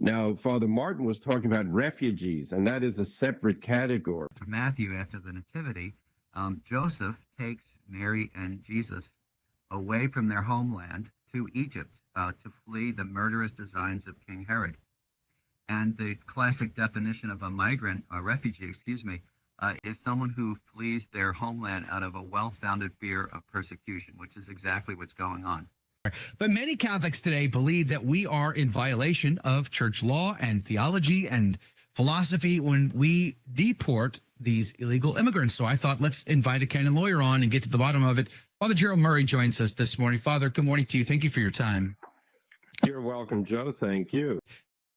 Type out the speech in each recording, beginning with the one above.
Now, Father Martin was talking about refugees, and that is a separate category. Matthew, after the Nativity, Joseph takes Mary and Jesus away from their homeland to Egypt to flee the murderous designs of King Herod. And the classic definition of a migrant, a refugee, is someone who flees their homeland out of a well-founded fear of persecution, which is exactly what's going on. But many Catholics today believe that we are in violation of church law and theology and philosophy when we deport these illegal immigrants. So I thought, let's invite a canon lawyer on and get to the bottom of it. Father Gerald Murray joins us this morning. Father, good morning to you. Thank you for your time. You're welcome, Joe. Thank you.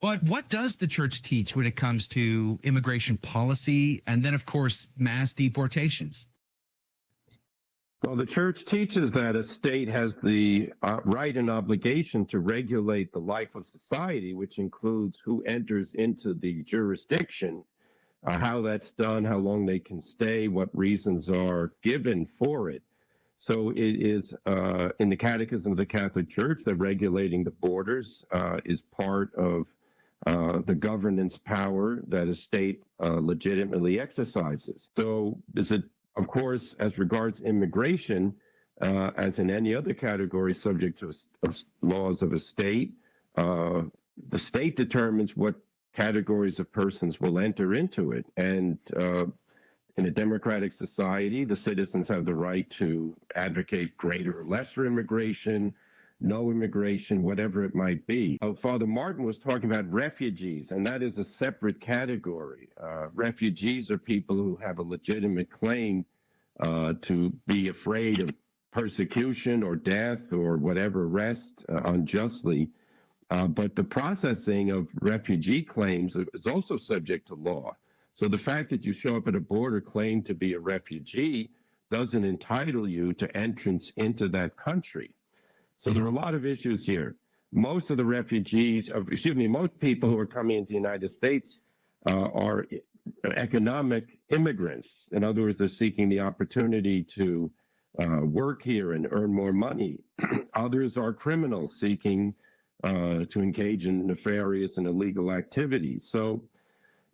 But what does the church teach when it comes to immigration policy and then, of course, mass deportations? Well, the church teaches that a state has the right and obligation to regulate the life of society, which includes who enters into the jurisdiction, how that's done, how long they can stay, what reasons are given for it. So it is in the Catechism of the Catholic Church that regulating the borders is part of the governance power that a state legitimately exercises. So is it, of course, as regards immigration, as in any other category subject to laws of a state, the state determines what categories of persons will enter into it. And in a democratic society, the citizens have the right to advocate greater or lesser immigration, no immigration, whatever it might be. Father Martin was talking about refugees, and that is a separate category. Refugees are people who have a legitimate claim to be afraid of persecution or death or whatever, arrest unjustly. But the processing of refugee claims is also subject to law. So the fact that you show up at a border claim to be a refugee doesn't entitle you to entrance into that country. So there are a lot of issues here. Most of the refugees, most people who are coming into the United States are economic immigrants. In other words, they're seeking the opportunity to work here and earn more money. Others are criminals seeking to engage in nefarious and illegal activities. So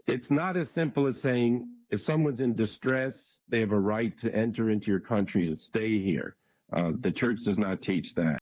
it's not as simple as saying if someone's in distress, they have a right to enter into your country to stay here. The church does not teach that.